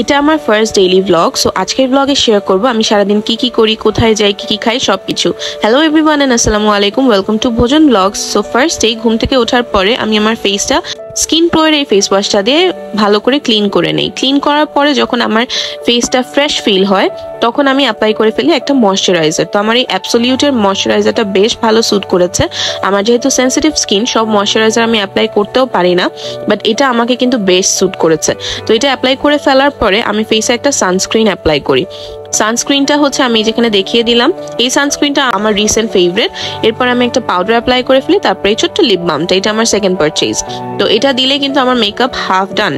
এটা আমার first daily blog. So আজকের ব্লগে শেয়ার করব আমি সারাদিন কি কি করি, কোথায় যাই, কি কি খাই, সবকিছু। হ্যালো এভরিওয়ান এন্ড আসসালামু আলাইকুম, ওয়েলকাম টু ভোজন ব্লগস। সো ফার্স্ট ডে ঘুম থেকে ওঠার পরে আমি আমার ফেসটা স্কিন প্রো এর এই ফেস ওয়াশটা দিয়ে ভালো করে ক্লিন করে নেই। ক্লিন করার পরে যখন আমার ফেসটা ফ্রেশ ফিল হয় তখন আমি অ্যাপ্লাই করে ফেলি একটা ময়শ্চারাইজার। তো আমার এই অ্যাবসোলিউটের ময়শ্চারাইজারটা বেশ ভালো স্যুট করেছে। আমার যেহেতু সেন্সিটিভ স্কিন, সব ময়শ্চারাইজার আমি অ্যাপ্লাই করতেও পারি না, বাট এটা আমাকে কিন্তু বেশ স্যুট করেছে। তো এটা অ্যাপ্লাই করে ফেলার পরে আমি ফেসে একটা সানস্ক্রিন অ্যাপ্লাই করি। সানস্ক্রিনটা হচ্ছে আমি যেখানে দেখিয়ে দিলাম, এই সানস্ক্রিনটা আমার রিসেন্ট ফেভারিট। এরপর আমি একটা পাউডার অ্যাপ্লাই করে ফেলি, তারপরে এই ছোট্ট লিপ বামটা, এটা আমার সেকেন্ড পারচেজ। তো এটা দিলে কিন্তু আমার মেকআপ হাফ ডান,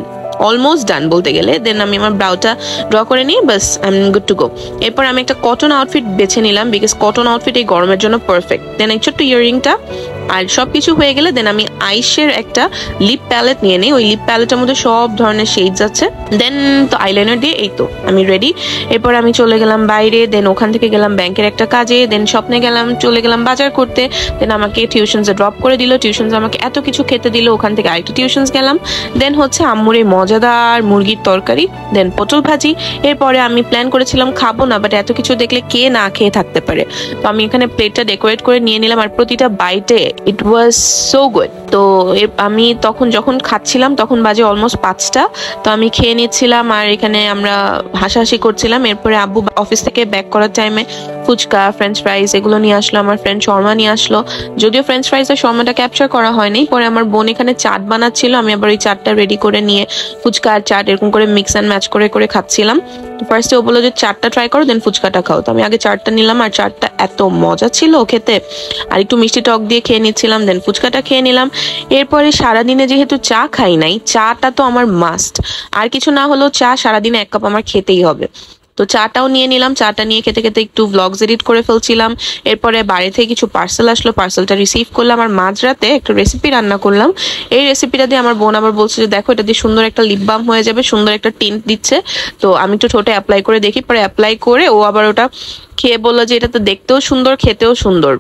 অলমোস্ট ডান বলতে গেলে। দেন আমি আমার ব্রাউটা ড্র করে নিয়ে bus I am good to go. এরপর আমি একটা কটন আউটফিট বেছে নিলাম, বিকজ কটন আউটফিট এই গরমের জন্য পারফেক্ট। দেন এই ছোট্ট ইয়াররিংটা আর সবকিছু হয়ে গেলে দেন আমি আইশের একটা লিপ প্যালেট নিয়ে নিই। ওই লিপ প্যালেটের মধ্যে সব ধরনের শেডস আছে। দেন তো আইলাইনার দিয়ে এই তো আমি রেডি। এরপর আমি চলে গেলাম বাইরে, দেন ওখান থেকে গেলাম ব্যাংকের একটা কাজে, দেন স্বপ্নে গেলাম, চলে গেলাম বাজার করতে। দেন আমাকে টিউশনসে ড্রপ করে দিল, টিউশনস আমাকে এত কিছু খেতে দিল, ওখান থেকে আরেকটা টিউশনস গেলাম। দেন হচ্ছে আম্মুর এই মজাদার মুরগির তরকারি, দেন পটল ভাজি। এরপরে আমি প্ল্যান করেছিলাম খাবো না, বাট এত কিছু দেখলে কে না খেয়ে থাকতে পারে। তো আমি এখানে প্লেটটা ডেকোরেট করে নিয়ে নিলাম, আর প্রতিটা বাইটে ইট ওয়াজ সো গুড। তো আমি তখন যখন খাচ্ছিলাম তখন বাজে অলমোস্ট 5টা। তো আমি খেয়ে নিচ্ছিলাম আর এখানে আমরা হাসাহাসি করছিলাম। এরপরে আব্বু অফিস থেকে ব্যাক করার টাইমে ফুচকা, ফ্রেঞ্চ ফ্রাইজ এগুলো নিয়ে আসলো। আমার ফ্রেন্ড শর্মা নিয়ে আসলো, যদিও ফ্রেঞ্চ ফ্রাইজ আর শর্মাটা ক্যাপচার করা হয়নি। পরে আমার বোন এখানে চাট বানাচ্ছিল, আমি আবার ওই চাটটা রেডি করে নিয়ে ফুচকা আর চাট এরকম করে মিক্স অ্যান্ড ম্যাচ করে করে খাচ্ছিলাম। ফার্স্টে ও বললো যে চাটটা ট্রাই করো, দেন ফুচকাটা খাও। তো আমি আগে চাটটা নিলাম, আর চাটটা এত মজা ছিল খেতে। আর একটু মিষ্টি টক দিয়ে খেয়ে নিচ্ছিলাম, দেন ফুচকাটা খেয়ে নিলাম। এরপরে সারাদিনে যেহেতু চা খাই নাই, চাটা তো আমার মাস্ট। আর কিছু না হলেও চা সারাদিনে 1 কাপ আমার খেতেই হবে। তো চাটাও নিয়ে নিলাম। চাটা নিয়ে খেতে খেতে একটু ভ্লগস এডিট করে ফেলছিলাম। এরপরে বাড়ি থেকে কিছু পার্সেল আসলো, পার্সেলটা রিসিভ করলাম। আর মাঝরাতে একটা রেসিপি রান্না করলাম। এই রেসিপিটা দিয়ে আমার বোন আবার বলছে যে দেখো এটা দিয়ে সুন্দর একটা লিপ বাম হয়ে যাবে, সুন্দর একটা টিন্ট দিচ্ছে। তো আমি একটু ঠোঁটে অ্যাপ্লাই করে দেখি, পরে অ্যাপ্লাই করে ও আবার ওটা খেয়ে বললো যে এটা তো দেখতেও সুন্দর, খেতেও সুন্দর,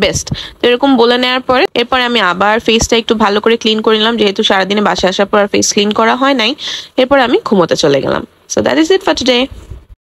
বেস্ট। তো এরকম বলে নেওয়ার পরে এরপরে আমি আবার ফেসটা একটু ভালো করে ক্লিন করে নিলাম, যেহেতু সারাদিনে বাসায় আসার পর আর ফেস ক্লিন করা হয় নাই। এরপর আমি ঘুমোতে চলে গেলাম। So that is it for today.